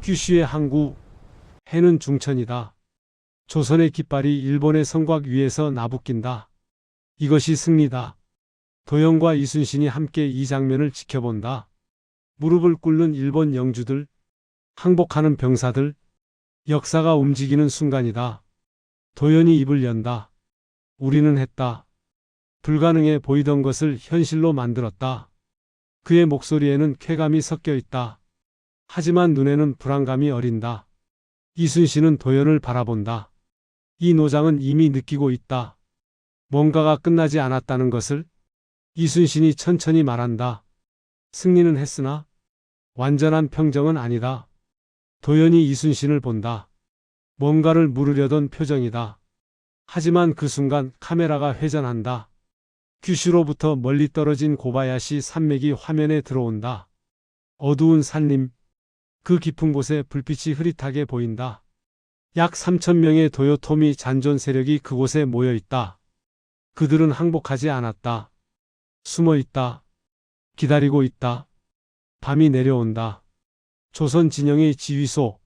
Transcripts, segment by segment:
규슈의 항구, 해는 중천이다. 조선의 깃발이 일본의 성곽 위에서 나부낀다. 이것이 승리다. 도연과 이순신이 함께 이 장면을 지켜본다. 무릎을 꿇는 일본 영주들, 항복하는 병사들, 역사가 움직이는 순간이다. 도연이 입을 연다. 우리는 했다. 불가능해 보이던 것을 현실로 만들었다. 그의 목소리에는 쾌감이 섞여 있다. 하지만 눈에는 불안감이 어린다. 이순신은 도연을 바라본다. 이 노장은 이미 느끼고 있다. 뭔가가 끝나지 않았다는 것을. 이순신이 천천히 말한다. 승리는 했으나 완전한 평정은 아니다. 도연이 이순신을 본다. 뭔가를 물으려던 표정이다. 하지만 그 순간 카메라가 회전한다. 규슈로부터 멀리 떨어진 고바야시 산맥이 화면에 들어온다. 어두운 산림, 그 깊은 곳에 불빛이 흐릿하게 보인다. 약 3,000명의 도요토미 잔존 세력이 그곳에 모여 있다. 그들은 항복하지 않았다. 숨어 있다. 기다리고 있다. 밤이 내려온다. 조선 진영의 지휘소,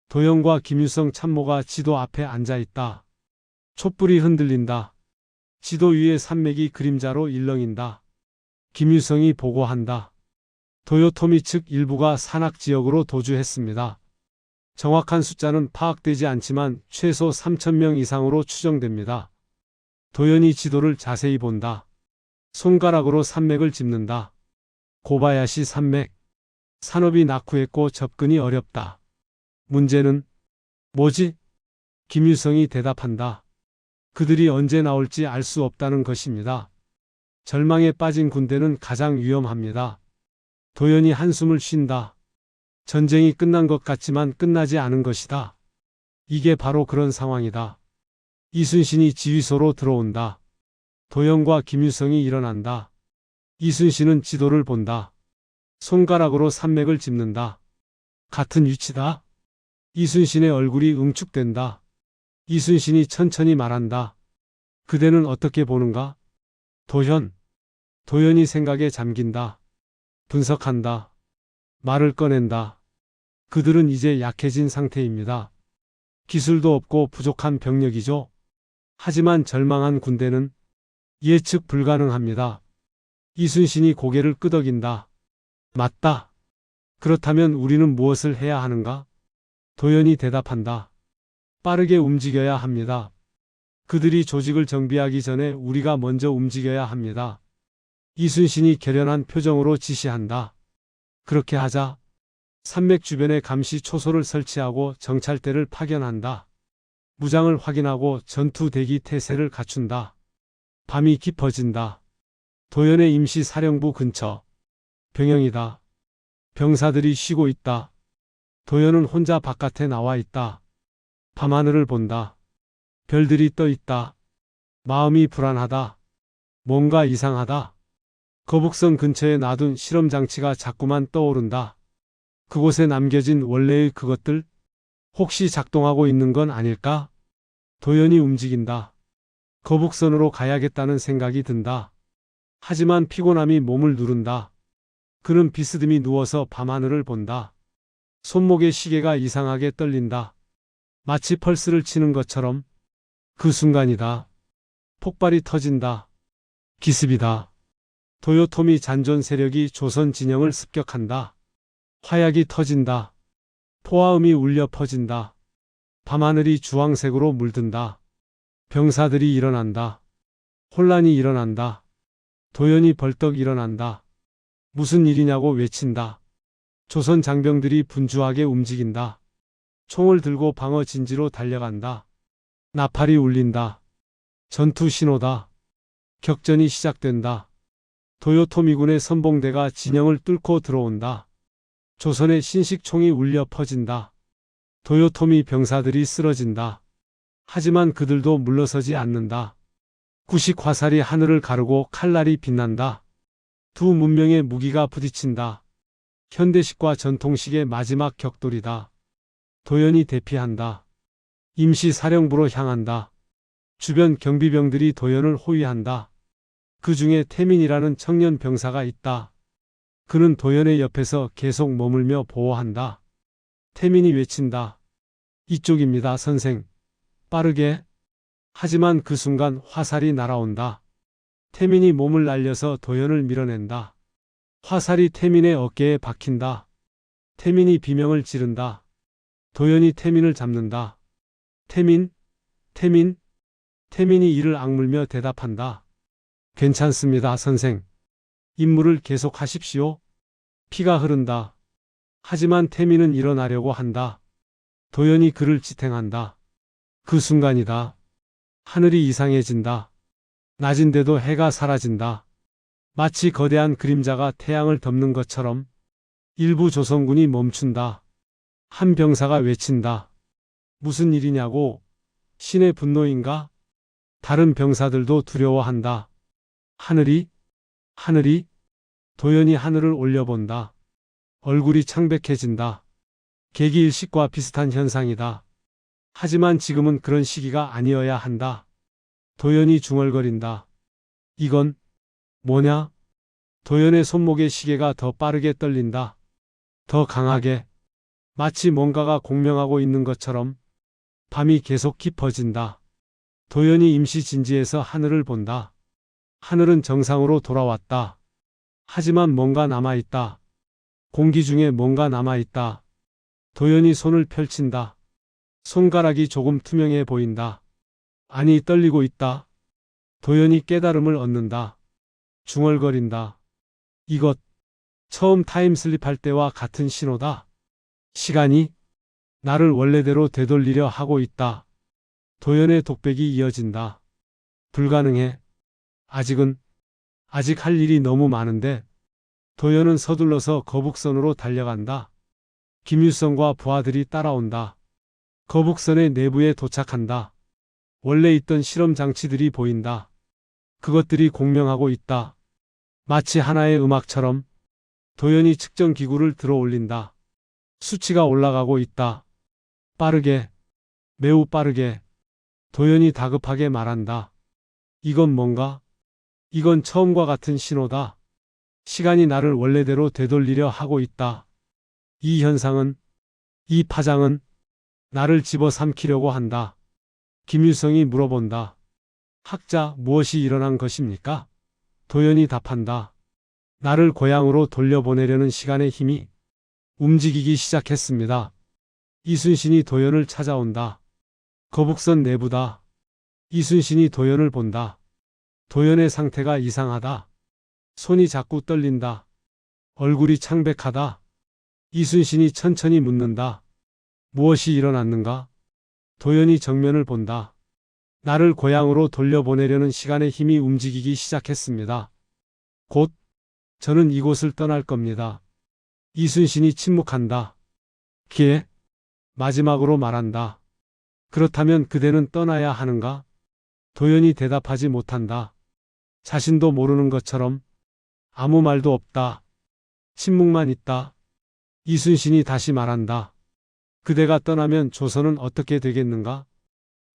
도연과 김유성 참모가 지도 앞에 앉아 있다. 촛불이 흔들린다. 지도 위에 산맥이 그림자로 일렁인다. 김유성이 보고한다. 도요토미 측 일부가 산악지역으로 도주했습니다. 정확한 숫자는 파악되지 않지만 최소 3,000명 이상으로 추정됩니다. 도연이 지도를 자세히 본다. 손가락으로 산맥을 짚는다. 고바야시 산맥. 산업이 낙후했고 접근이 어렵다. 문제는 뭐지? 김유성이 대답한다. 그들이 언제 나올지 알 수 없다는 것입니다. 절망에 빠진 군대는 가장 위험합니다. 도연이 한숨을 쉰다. 전쟁이 끝난 것 같지만 끝나지 않은 것이다. 이게 바로 그런 상황이다. 이순신이 지휘소로 들어온다. 도연과 김유성이 일어난다. 이순신은 지도를 본다. 손가락으로 산맥을 짚는다. 같은 위치다. 이순신의 얼굴이 응축된다. 이순신이 천천히 말한다. 그대는 어떻게 보는가? 도연이 생각에 잠긴다. 분석한다. 말을 꺼낸다. 그들은 이제 약해진 상태입니다. 기술도 없고 부족한 병력이죠. 하지만 절망한 군대는 예측 불가능합니다. 이순신이 고개를 끄덕인다. 맞다. 그렇다면 우리는 무엇을 해야 하는가? 도연이 대답한다. 빠르게 움직여야 합니다. 그들이 조직을 정비하기 전에 우리가 먼저 움직여야 합니다. 이순신이 결연한 표정으로 지시한다. 그렇게 하자. 산맥 주변에 감시 초소를 설치하고 정찰대를 파견한다. 무장을 확인하고 전투 대기 태세를 갖춘다. 밤이 깊어진다. 도연의 임시 사령부 근처. 병영이다. 병사들이 쉬고 있다. 도연은 혼자 바깥에 나와 있다. 밤하늘을 본다. 별들이 떠 있다. 마음이 불안하다. 뭔가 이상하다. 거북선 근처에 놔둔 실험장치가 자꾸만 떠오른다. 그곳에 남겨진 원래의 그것들? 혹시 작동하고 있는 건 아닐까? 도연이 움직인다. 거북선으로 가야겠다는 생각이 든다. 하지만 피곤함이 몸을 누른다. 그는 비스듬히 누워서 밤하늘을 본다. 손목의 시계가 이상하게 떨린다. 마치 펄스를 치는 것처럼. 그 순간이다. 폭발이 터진다. 기습이다. 도요토미 잔존 세력이 조선 진영을 습격한다. 화약이 터진다. 포화음이 울려 퍼진다. 밤하늘이 주황색으로 물든다. 병사들이 일어난다. 혼란이 일어난다. 도연이 벌떡 일어난다. 무슨 일이냐고 외친다. 조선 장병들이 분주하게 움직인다. 총을 들고 방어 진지로 달려간다. 나팔이 울린다. 전투 신호다. 격전이 시작된다. 도요토미군의 선봉대가 진영을 뚫고 들어온다. 조선의 신식총이 울려 퍼진다. 도요토미 병사들이 쓰러진다. 하지만 그들도 물러서지 않는다. 구식 화살이 하늘을 가르고 칼날이 빛난다. 두 문명의 무기가 부딪힌다. 현대식과 전통식의 마지막 격돌이다. 도연이 대피한다. 임시 사령부로 향한다. 주변 경비병들이 도연을 호위한다. 그 중에 태민이라는 청년 병사가 있다. 그는 도연의 옆에서 계속 머물며 보호한다. 태민이 외친다. 이쪽입니다, 선생. 빠르게. 하지만 그 순간 화살이 날아온다. 태민이 몸을 날려서 도연을 밀어낸다. 화살이 태민의 어깨에 박힌다. 태민이 비명을 지른다. 도연이 태민을 잡는다. 태민, 태민, 태민이 이를 악물며 대답한다. 괜찮습니다, 선생. 임무를 계속하십시오. 피가 흐른다. 하지만 태민은 일어나려고 한다. 도연이 그를 지탱한다. 그 순간이다. 하늘이 이상해진다. 낮인데도 해가 사라진다. 마치 거대한 그림자가 태양을 덮는 것처럼 일부 조선군이 멈춘다. 한 병사가 외친다. 무슨 일이냐고. 신의 분노인가? 다른 병사들도 두려워한다. 하늘이? 하늘이? 도연이 하늘을 올려본다. 얼굴이 창백해진다. 개기일식과 비슷한 현상이다. 하지만 지금은 그런 시기가 아니어야 한다. 도연이 중얼거린다. 이건 뭐냐? 도연의 손목의 시계가 더 빠르게 떨린다. 더 강하게. 마치 뭔가가 공명하고 있는 것처럼 밤이 계속 깊어진다. 도연이 임시 진지해서 하늘을 본다. 하늘은 정상으로 돌아왔다. 하지만 뭔가 남아있다. 공기 중에 뭔가 남아있다. 도연이 손을 펼친다. 손가락이 조금 투명해 보인다. 아니, 떨리고 있다. 도연이 깨달음을 얻는다. 중얼거린다. 이것, 처음 타임슬립할 때와 같은 신호다. 시간이 나를 원래대로 되돌리려 하고 있다. 도연의 독백이 이어진다. 불가능해. 아직 할 일이 너무 많은데. 도연은 서둘러서 거북선으로 달려간다. 김유성과 부하들이 따라온다. 거북선의 내부에 도착한다. 원래 있던 실험 장치들이 보인다. 그것들이 공명하고 있다. 마치 하나의 음악처럼. 도연이 측정 기구를 들어 올린다. 수치가 올라가고 있다. 빠르게, 매우 빠르게. 도연이 다급하게 말한다. 이건 뭔가? 이건 처음과 같은 신호다. 시간이 나를 원래대로 되돌리려 하고 있다. 이 현상은, 이 파장은 나를 집어삼키려고 한다. 김유성이 물어본다. 학자, 무엇이 일어난 것입니까? 도연이 답한다. 나를 고향으로 돌려보내려는 시간의 힘이 움직이기 시작했습니다. 이순신이 도연을 찾아온다. 거북선 내부다. 이순신이 도연을 본다. 도연의 상태가 이상하다. 손이 자꾸 떨린다. 얼굴이 창백하다. 이순신이 천천히 묻는다. 무엇이 일어났는가? 도연이 정면을 본다. 나를 고향으로 돌려보내려는 시간의 힘이 움직이기 시작했습니다. 곧 저는 이곳을 떠날 겁니다. 이순신이 침묵한다. 기에 마지막으로 말한다. 그렇다면 그대는 떠나야 하는가? 도연이 대답하지 못한다. 자신도 모르는 것처럼 아무 말도 없다. 침묵만 있다. 이순신이 다시 말한다. 그대가 떠나면 조선은 어떻게 되겠는가?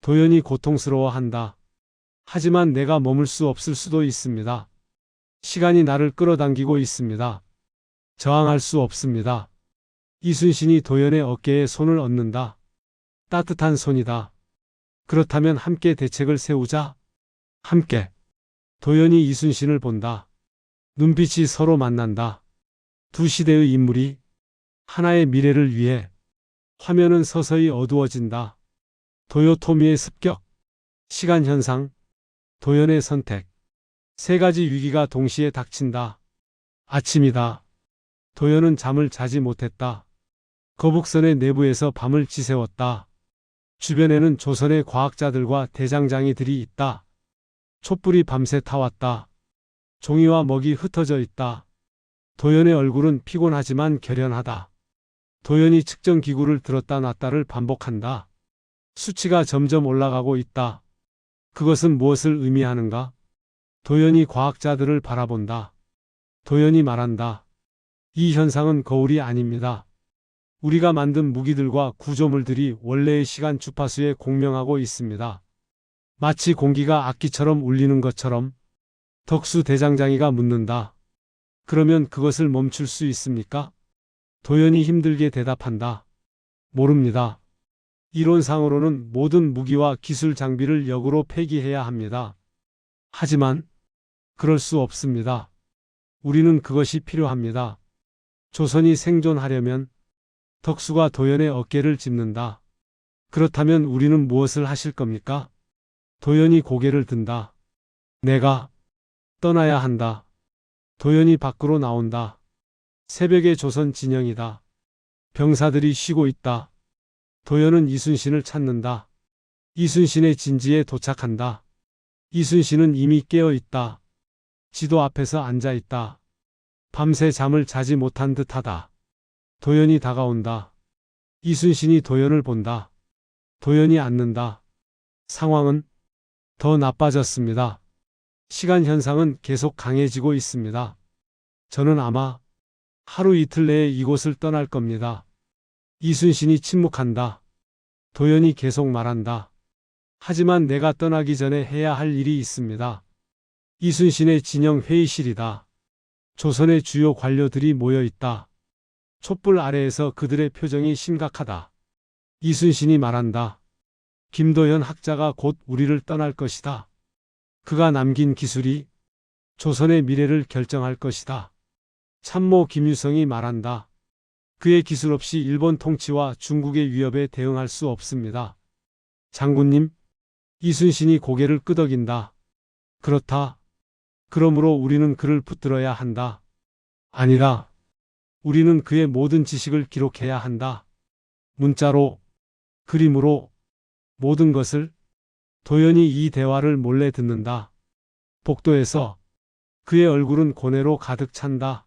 도연이 고통스러워한다. 하지만 내가 머물 수 없을 수도 있습니다. 시간이 나를 끌어당기고 있습니다. 저항할 수 없습니다. 이순신이 도연의 어깨에 손을 얹는다. 따뜻한 손이다. 그렇다면 함께 대책을 세우자. 함께. 도연이 이순신을 본다. 눈빛이 서로 만난다. 두 시대의 인물이 하나의 미래를 위해. 화면은 서서히 어두워진다. 도요토미의 습격, 시간 현상, 도연의 선택. 세 가지 위기가 동시에 닥친다. 아침이다. 도연은 잠을 자지 못했다. 거북선의 내부에서 밤을 지새웠다. 주변에는 조선의 과학자들과 대장장이들이 있다. 촛불이 밤새 타왔다. 종이와 먹이 흩어져 있다. 도연의 얼굴은 피곤하지만 결연하다. 도연이 측정 기구를 들었다 놨다를 반복한다. 수치가 점점 올라가고 있다. 그것은 무엇을 의미하는가? 도연이 과학자들을 바라본다. 도연이 말한다. 이 현상은 거울이 아닙니다. 우리가 만든 무기들과 구조물들이 원래의 시간 주파수에 공명하고 있습니다. 마치 공기가 악기처럼 울리는 것처럼. 덕수 대장장이가 묻는다. 그러면 그것을 멈출 수 있습니까? 도연이 힘들게 대답한다. 모릅니다. 이론상으로는 모든 무기와 기술 장비를 역으로 폐기해야 합니다. 하지만 그럴 수 없습니다. 우리는 그것이 필요합니다. 조선이 생존하려면 덕수가 도연의 어깨를 짚는다. 그렇다면 우리는 무엇을 하실 겁니까? 도연이 고개를 든다. 내가 떠나야 한다. 도연이 밖으로 나온다. 새벽의 조선 진영이다. 병사들이 쉬고 있다. 도연은 이순신을 찾는다. 이순신의 진지에 도착한다. 이순신은 이미 깨어 있다. 지도 앞에서 앉아 있다. 밤새 잠을 자지 못한 듯하다. 도연이 다가온다. 이순신이 도연을 본다. 도연이 앉는다. 상황은 더 나빠졌습니다. 시간 현상은 계속 강해지고 있습니다. 저는 아마 하루 이틀 내에 이곳을 떠날 겁니다. 이순신이 침묵한다. 도연이 계속 말한다. 하지만 내가 떠나기 전에 해야 할 일이 있습니다. 이순신의 진영 회의실이다. 조선의 주요 관료들이 모여 있다. 촛불 아래에서 그들의 표정이 심각하다. 이순신이 말한다. 김도연 학자가 곧 우리를 떠날 것이다. 그가 남긴 기술이 조선의 미래를 결정할 것이다. 참모 김유성이 말한다. 그의 기술 없이 일본 통치와 중국의 위협에 대응할 수 없습니다. 장군님, 이순신이 고개를 끄덕인다. 그렇다. 그러므로 우리는 그를 붙들어야 한다. 아니라, 우리는 그의 모든 지식을 기록해야 한다. 문자로, 그림으로, 모든 것을. 도연이 이 대화를 몰래 듣는다. 복도에서 그의 얼굴은 고뇌로 가득 찬다.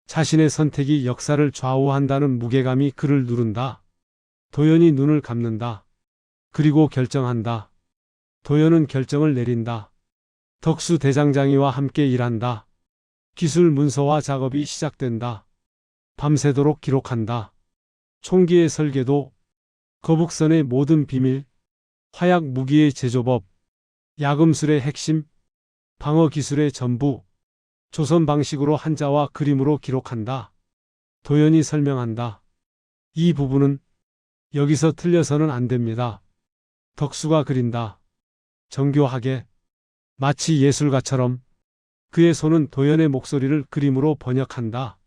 자신의 선택이 역사를 좌우한다는 무게감이 그를 누른다. 도연이 눈을 감는다. 그리고 결정한다. 도연은 결정을 내린다. 덕수 대장장이와 함께 일한다. 기술 문서화 작업이 시작된다. 밤새도록 기록한다. 총기의 설계도, 거북선의 모든 비밀, 화약 무기의 제조법, 야금술의 핵심, 방어 기술의 전부, 조선 방식으로 한자와 그림으로 기록한다. 도연이 설명한다. 이 부분은 여기서 틀려서는 안 됩니다. 덕수가 그린다. 정교하게, 마치 예술가처럼. 그의 손은 도연의 목소리를 그림으로 번역한다.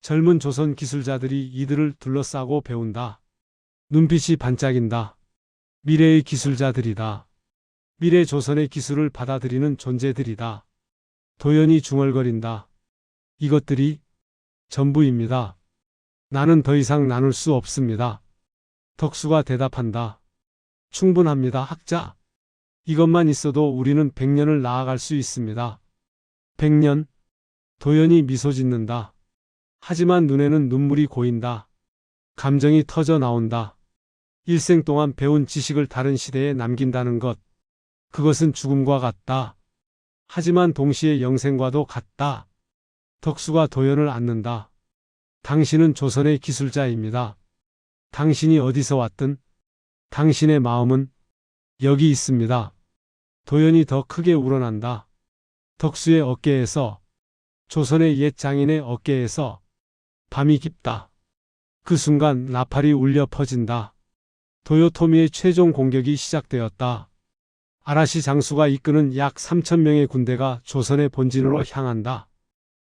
젊은 조선 기술자들이 이들을 둘러싸고 배운다. 눈빛이 반짝인다. 미래의 기술자들이다. 미래 조선의 기술을 받아들이는 존재들이다. 도연이 중얼거린다. 이것들이 전부입니다. 나는 더 이상 나눌 수 없습니다. 덕수가 대답한다. 충분합니다, 학자. 이것만 있어도 우리는 100년을 나아갈 수 있습니다. 100년? 도연이 미소 짓는다. 하지만 눈에는 눈물이 고인다. 감정이 터져 나온다. 일생 동안 배운 지식을 다른 시대에 남긴다는 것. 그것은 죽음과 같다. 하지만 동시에 영생과도 같다. 덕수가 도연을 안는다. 당신은 조선의 기술자입니다. 당신이 어디서 왔든 당신의 마음은 여기 있습니다. 도연이 더 크게 우러난다. 덕수의 어깨에서, 조선의 옛 장인의 어깨에서. 밤이 깊다. 그 순간 나팔이 울려 퍼진다. 도요토미의 최종 공격이 시작되었다. 아라시 장수가 이끄는 약 3,000명의 군대가 조선의 본진으로 향한다.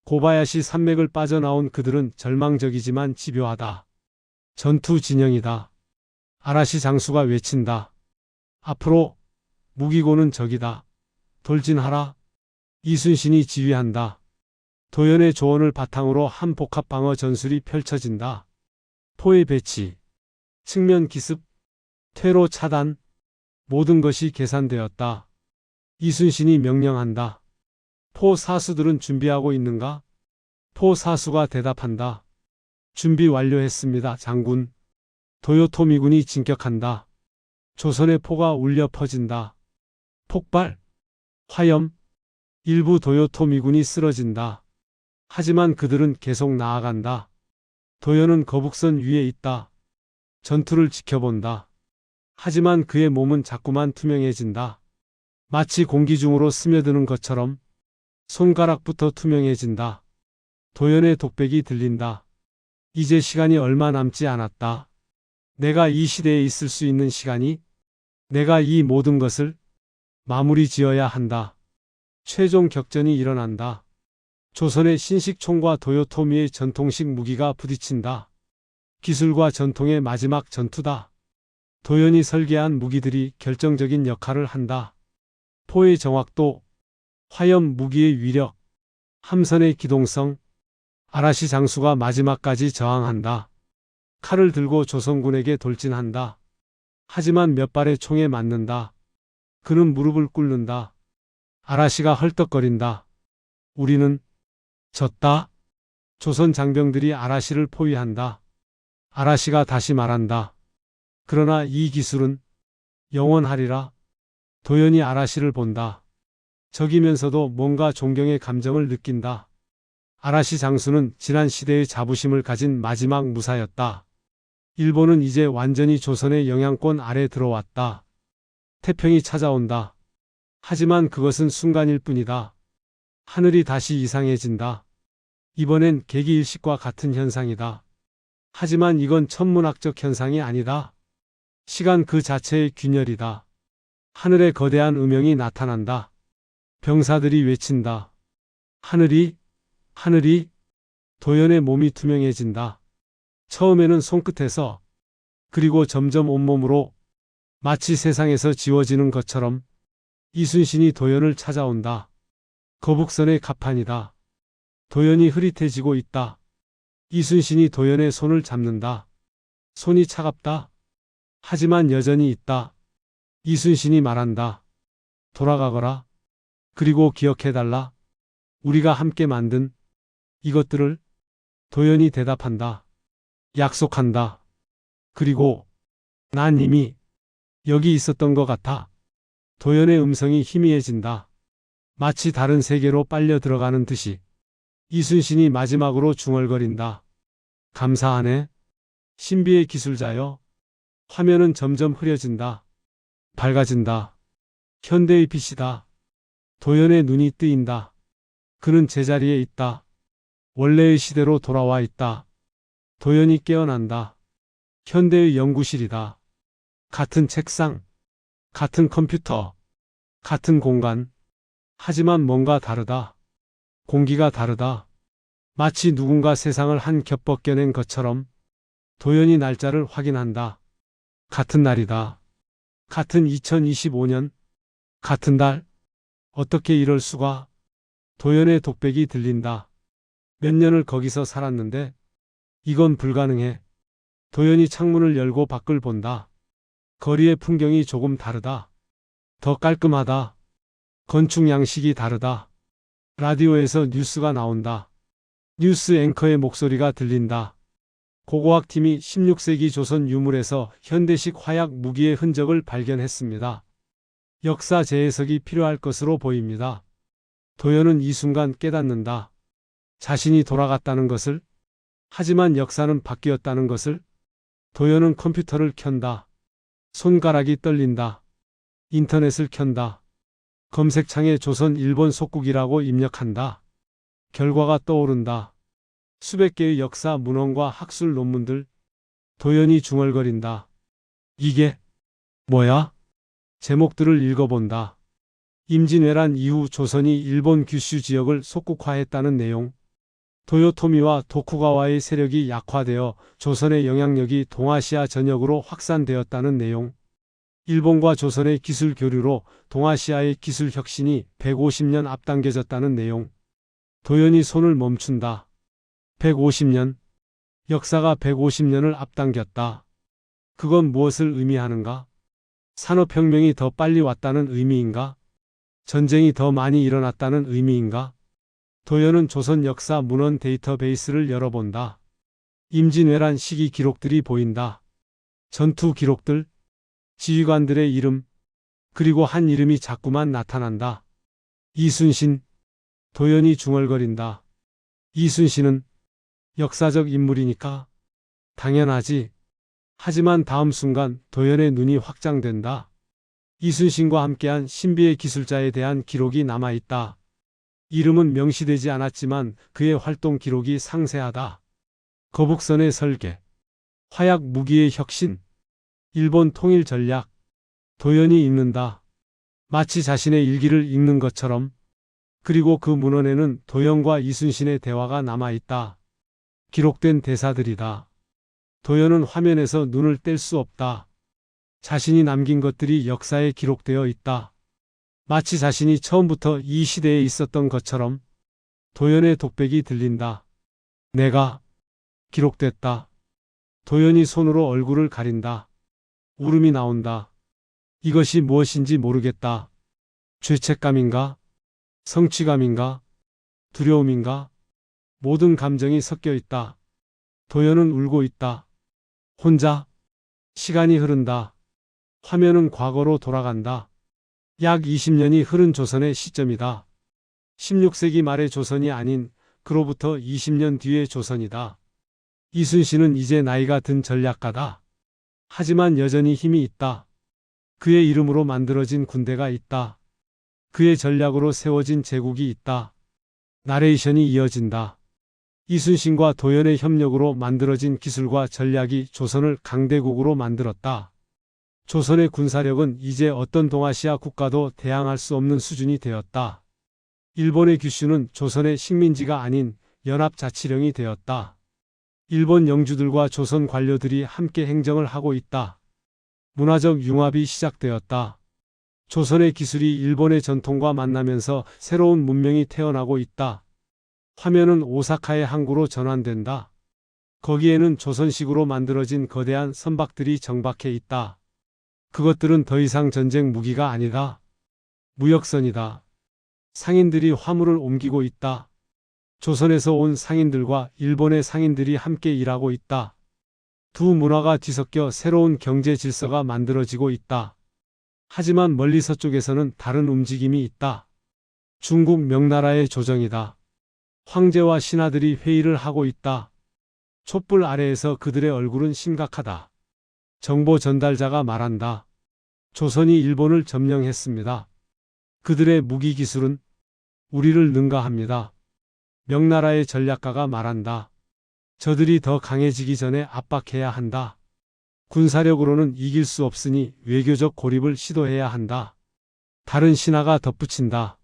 고바야시 산맥을 빠져나온 그들은 절망적이지만 집요하다. 전투 진영이다. 아라시 장수가 외친다. 앞으로, 무기고는 적이다. 돌진하라. 이순신이 지휘한다. 도연의 조언을 바탕으로 한 복합 방어 전술이 펼쳐진다. 포의 배치, 측면 기습, 퇴로 차단, 모든 것이 계산되었다. 이순신이 명령한다. 포 사수들은 준비하고 있는가? 포 사수가 대답한다. 준비 완료했습니다, 장군. 도요토미군이 진격한다. 조선의 포가 울려 퍼진다. 폭발, 화염, 일부 도요토미군이 쓰러진다. 하지만 그들은 계속 나아간다. 도연은 거북선 위에 있다. 전투를 지켜본다. 하지만 그의 몸은 자꾸만 투명해진다. 마치 공기 중으로 스며드는 것처럼. 손가락부터 투명해진다. 도연의 독백이 들린다. 이제 시간이 얼마 남지 않았다. 내가 이 시대에 있을 수 있는 시간이 내가 이 모든 것을 마무리 지어야 한다. 최종 격전이 일어난다. 조선의 신식총과 도요토미의 전통식 무기가 부딪힌다. 기술과 전통의 마지막 전투다. 도연이 설계한 무기들이 결정적인 역할을 한다. 포의 정확도, 화염 무기의 위력, 함선의 기동성, 아라시 장수가 마지막까지 저항한다. 칼을 들고 조선군에게 돌진한다. 하지만 몇 발의 총에 맞는다. 그는 무릎을 꿇는다. 아라시가 헐떡거린다. 우리는 졌다. 조선 장병들이 아라시를 포위한다. 아라시가 다시 말한다. 그러나 이 기술은 영원하리라. 도연이 아라시를 본다. 적이면서도 뭔가 존경의 감정을 느낀다. 아라시 장수는 지난 시대의 자부심을 가진 마지막 무사였다. 일본은 이제 완전히 조선의 영향권 아래 들어왔다. 태평이 찾아온다. 하지만 그것은 순간일 뿐이다. 하늘이 다시 이상해진다. 이번엔 개기일식과 같은 현상이다. 하지만 이건 천문학적 현상이 아니다. 시간 그 자체의 균열이다. 하늘에 거대한 음영이 나타난다. 병사들이 외친다. 하늘이, 하늘이, 도연의 몸이 투명해진다. 처음에는 손끝에서, 그리고 점점 온몸으로, 마치 세상에서 지워지는 것처럼 이순신이 도연을 찾아온다. 거북선의 갑판이다. 도연이 흐릿해지고 있다. 이순신이 도연의 손을 잡는다. 손이 차갑다. 하지만 여전히 있다. 이순신이 말한다. 돌아가거라. 그리고 기억해달라. 우리가 함께 만든 이것들을. 도연이 대답한다. 약속한다. 그리고 난 이미 여기 있었던 것 같아. 도연의 음성이 희미해진다. 마치 다른 세계로 빨려 들어가는 듯이. 이순신이 마지막으로 중얼거린다. 감사하네. 신비의 기술자여. 화면은 점점 흐려진다. 밝아진다. 현대의 빛이다. 도연의 눈이 뜨인다. 그는 제자리에 있다. 원래의 시대로 돌아와 있다. 도연이 깨어난다. 현대의 연구실이다. 같은 책상, 같은 컴퓨터, 같은 공간. 하지만 뭔가 다르다. 공기가 다르다. 마치 누군가 세상을 한 겹 벗겨낸 것처럼. 도연이 날짜를 확인한다. 같은 날이다. 같은 2025년. 같은 달. 어떻게 이럴 수가. 도연의 독백이 들린다. 몇 년을 거기서 살았는데 이건 불가능해. 도연이 창문을 열고 밖을 본다. 거리의 풍경이 조금 다르다. 더 깔끔하다. 건축 양식이 다르다. 라디오에서 뉴스가 나온다. 뉴스 앵커의 목소리가 들린다. 고고학팀이 16세기 조선 유물에서 현대식 화약 무기의 흔적을 발견했습니다. 역사 재해석이 필요할 것으로 보입니다. 도연은 이 순간 깨닫는다. 자신이 돌아갔다는 것을. 하지만 역사는 바뀌었다는 것을. 도연은 컴퓨터를 켠다. 손가락이 떨린다. 인터넷을 켠다. 검색창에 조선 일본 속국이라고 입력한다. 결과가 떠오른다. 수백 개의 역사 문헌과 학술 논문들. 도연이 중얼거린다. 이게 뭐야? 제목들을 읽어본다. 임진왜란 이후 조선이 일본 규슈 지역을 속국화했다는 내용. 도요토미와 도쿠가와의 세력이 약화되어 조선의 영향력이 동아시아 전역으로 확산되었다는 내용. 일본과 조선의 기술 교류로 동아시아의 기술 혁신이 150년 앞당겨졌다는 내용. 도연이 손을 멈춘다. 150년. 역사가 150년을 앞당겼다. 그건 무엇을 의미하는가? 산업혁명이 더 빨리 왔다는 의미인가? 전쟁이 더 많이 일어났다는 의미인가? 도연은 조선 역사 문헌 데이터베이스를 열어본다. 임진왜란 시기 기록들이 보인다. 전투 기록들, 지휘관들의 이름, 그리고 한 이름이 자꾸만 나타난다. 이순신. 도연이 중얼거린다. 이순신은 역사적 인물이니까? 당연하지. 하지만 다음 순간 도연의 눈이 확장된다. 이순신과 함께한 신비의 기술자에 대한 기록이 남아있다. 이름은 명시되지 않았지만 그의 활동 기록이 상세하다. 거북선의 설계, 화약 무기의 혁신, 일본 통일 전략. 도연이 읽는다. 마치 자신의 일기를 읽는 것처럼. 그리고 그 문헌에는 도연과 이순신의 대화가 남아있다. 기록된 대사들이다. 도연은 화면에서 눈을 뗄 수 없다. 자신이 남긴 것들이 역사에 기록되어 있다. 마치 자신이 처음부터 이 시대에 있었던 것처럼. 도연의 독백이 들린다. 내가 기록됐다. 도연이 손으로 얼굴을 가린다. 울음이 나온다. 이것이 무엇인지 모르겠다. 죄책감인가? 성취감인가? 두려움인가? 모든 감정이 섞여 있다. 도연은 울고 있다. 혼자. 시간이 흐른다. 화면은 과거로 돌아간다. 약 20년이 흐른 조선의 시점이다. 16세기 말의 조선이 아닌 그로부터 20년 뒤의 조선이다. 이순신은 이제 나이가 든 전략가다. 하지만 여전히 힘이 있다. 그의 이름으로 만들어진 군대가 있다. 그의 전략으로 세워진 제국이 있다. 나레이션이 이어진다. 이순신과 도연의 협력으로 만들어진 기술과 전략이 조선을 강대국으로 만들었다. 조선의 군사력은 이제 어떤 동아시아 국가도 대항할 수 없는 수준이 되었다. 일본의 규슈는 조선의 식민지가 아닌 연합자치령이 되었다. 일본 영주들과 조선 관료들이 함께 행정을 하고 있다. 문화적 융합이 시작되었다. 조선의 기술이 일본의 전통과 만나면서 새로운 문명이 태어나고 있다. 화면은 오사카의 항구로 전환된다. 거기에는 조선식으로 만들어진 거대한 선박들이 정박해 있다. 그것들은 더 이상 전쟁 무기가 아니다. 무역선이다. 상인들이 화물을 옮기고 있다. 조선에서 온 상인들과 일본의 상인들이 함께 일하고 있다. 두 문화가 뒤섞여 새로운 경제 질서가 만들어지고 있다. 하지만 멀리 서쪽에서는 다른 움직임이 있다. 중국 명나라의 조정이다. 황제와 신하들이 회의를 하고 있다. 촛불 아래에서 그들의 얼굴은 심각하다. 정보 전달자가 말한다. 조선이 일본을 점령했습니다. 그들의 무기 기술은 우리를 능가합니다. 명나라의 전략가가 말한다. 저들이 더 강해지기 전에 압박해야 한다. 군사력으로는 이길 수 없으니 외교적 고립을 시도해야 한다. 다른 신하가 덧붙인다.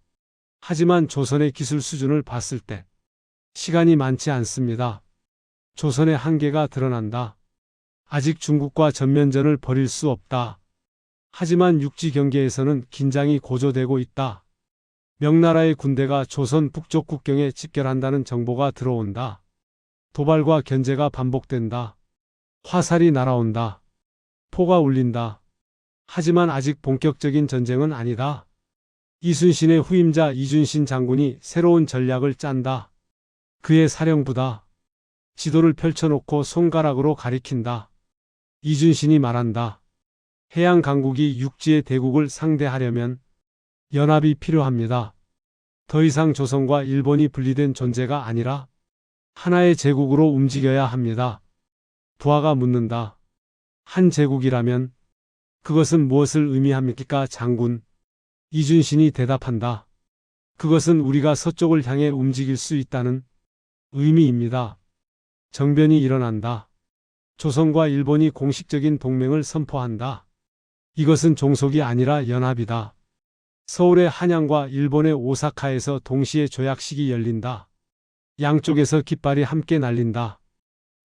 하지만 조선의 기술 수준을 봤을 때 시간이 많지 않습니다. 조선의 한계가 드러난다. 아직 중국과 전면전을 벌일 수 없다. 하지만 육지 경계에서는 긴장이 고조되고 있다. 명나라의 군대가 조선 북쪽 국경에 집결한다는 정보가 들어온다. 도발과 견제가 반복된다. 화살이 날아온다. 포가 울린다. 하지만 아직 본격적인 전쟁은 아니다. 이순신의 후임자 이준신 장군이 새로운 전략을 짠다. 그의 사령부다. 지도를 펼쳐놓고 손가락으로 가리킨다. 이준신이 말한다. 해양 강국이 육지의 대국을 상대하려면 연합이 필요합니다. 더 이상 조선과 일본이 분리된 존재가 아니라 하나의 제국으로 움직여야 합니다. 부하가 묻는다. 한 제국이라면 그것은 무엇을 의미합니까, 장군? 이준신이 대답한다. 그것은 우리가 서쪽을 향해 움직일 수 있다는 의미입니다. 정변이 일어난다. 조선과 일본이 공식적인 동맹을 선포한다. 이것은 종속이 아니라 연합이다. 서울의 한양과 일본의 오사카에서 동시에 조약식이 열린다. 양쪽에서 깃발이 함께 날린다.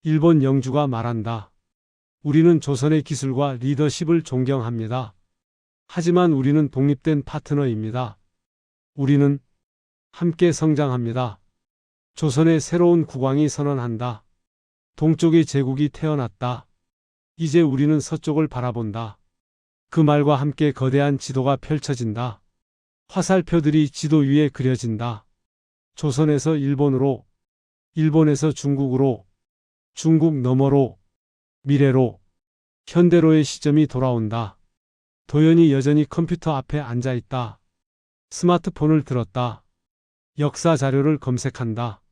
일본 영주가 말한다. 우리는 조선의 기술과 리더십을 존경합니다. 하지만 우리는 독립된 파트너입니다. 우리는 함께 성장합니다. 조선의 새로운 국왕이 선언한다. 동쪽의 제국이 태어났다. 이제 우리는 서쪽을 바라본다. 그 말과 함께 거대한 지도가 펼쳐진다. 화살표들이 지도 위에 그려진다. 조선에서 일본으로, 일본에서 중국으로, 중국 너머로, 미래로, 현대로의 시점이 돌아온다. 도연이 여전히 컴퓨터 앞에 앉아 있다. 스마트폰을 들었다. 역사 자료를 검색한다.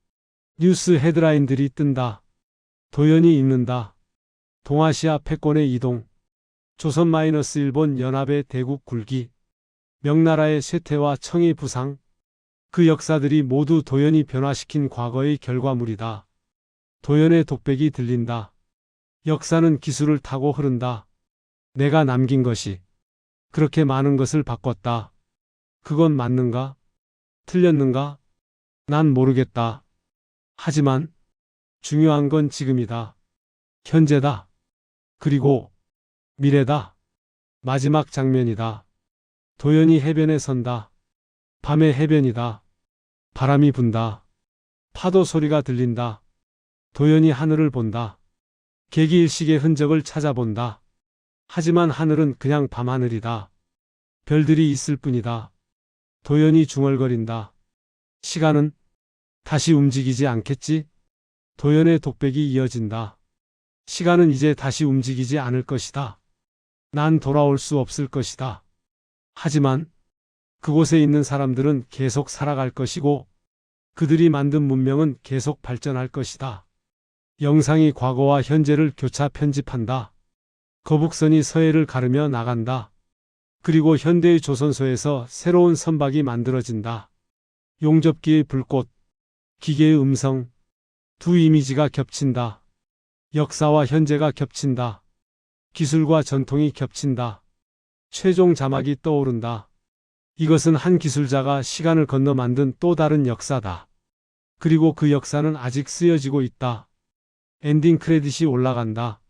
뉴스 헤드라인들이 뜬다. 도연이 읽는다. 동아시아 패권의 이동. 조선-일본 연합의 대국 굴기. 명나라의 쇠퇴와 청의 부상. 그 역사들이 모두 도연이 변화시킨 과거의 결과물이다. 도연의 독백이 들린다. 역사는 기술을 타고 흐른다. 내가 남긴 것이 그렇게 많은 것을 바꿨다. 그건 맞는가? 틀렸는가? 난 모르겠다. 하지만 중요한 건 지금이다. 현재다. 그리고 미래다. 마지막 장면이다. 도연이 해변에 선다. 밤의 해변이다. 바람이 분다. 파도 소리가 들린다. 도연이 하늘을 본다. 개기일식의 흔적을 찾아본다. 하지만 하늘은 그냥 밤하늘이다. 별들이 있을 뿐이다. 도연이 중얼거린다. 시간은 다시 움직이지 않겠지? 도연의 독백이 이어진다. 시간은 이제 다시 움직이지 않을 것이다. 난 돌아올 수 없을 것이다. 하지만 그곳에 있는 사람들은 계속 살아갈 것이고 그들이 만든 문명은 계속 발전할 것이다. 영상이 과거와 현재를 교차 편집한다. 거북선이 서해를 가르며 나간다. 그리고 현대의 조선소에서 새로운 선박이 만들어진다. 용접기의 불꽃, 기계의 음성, 두 이미지가 겹친다. 역사와 현재가 겹친다. 기술과 전통이 겹친다. 최종 자막이 떠오른다. 이것은 한 기술자가 시간을 건너 만든 또 다른 역사다. 그리고 그 역사는 아직 쓰여지고 있다. 엔딩 크레딧이 올라간다.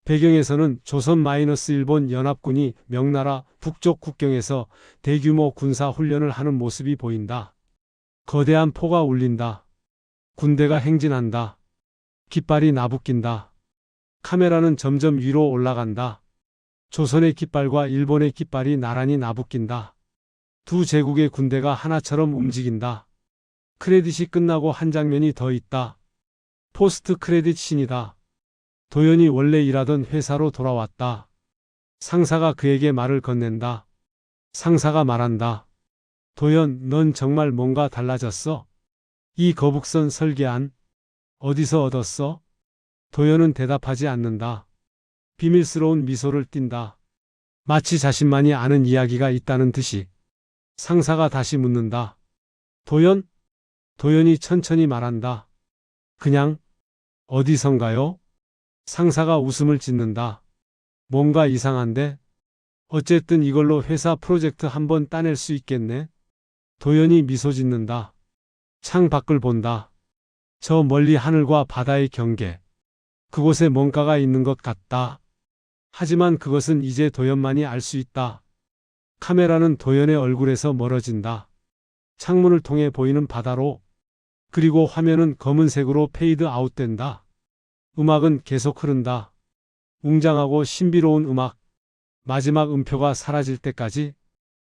배경에서는 조선-일본 연합군이 명나라 북쪽 국경에서 대규모 군사 훈련을 하는 모습이 보인다. 거대한 포가 울린다. 군대가 행진한다. 깃발이 나부낀다. 카메라는 점점 위로 올라간다. 조선의 깃발과 일본의 깃발이 나란히 나부낀다. 두 제국의 군대가 하나처럼 움직인다. 크레딧이 끝나고 한 장면이 더 있다. 포스트 크레딧 씬이다. 도연이 원래 일하던 회사로 돌아왔다. 상사가 그에게 말을 건넨다. 상사가 말한다. 도연, 넌 정말 뭔가 달라졌어? 이 거북선 설계안 어디서 얻었어? 도연은 대답하지 않는다. 비밀스러운 미소를 띈다. 마치 자신만이 아는 이야기가 있다는 듯이. 상사가 다시 묻는다. 도연? 도연이 천천히 말한다. 그냥 어디선가요? 상사가 웃음을 짓는다. 뭔가 이상한데? 어쨌든 이걸로 회사 프로젝트 한번 따낼 수 있겠네? 도연이 미소 짓는다. 창 밖을 본다. 저 멀리 하늘과 바다의 경계. 그곳에 뭔가가 있는 것 같다. 하지만 그것은 이제 도연만이 알 수 있다. 카메라는 도연의 얼굴에서 멀어진다. 창문을 통해 보이는 바다로. 그리고 화면은 검은색으로 페이드 아웃된다. 음악은 계속 흐른다. 웅장하고 신비로운 음악. 마지막 음표가 사라질 때까지.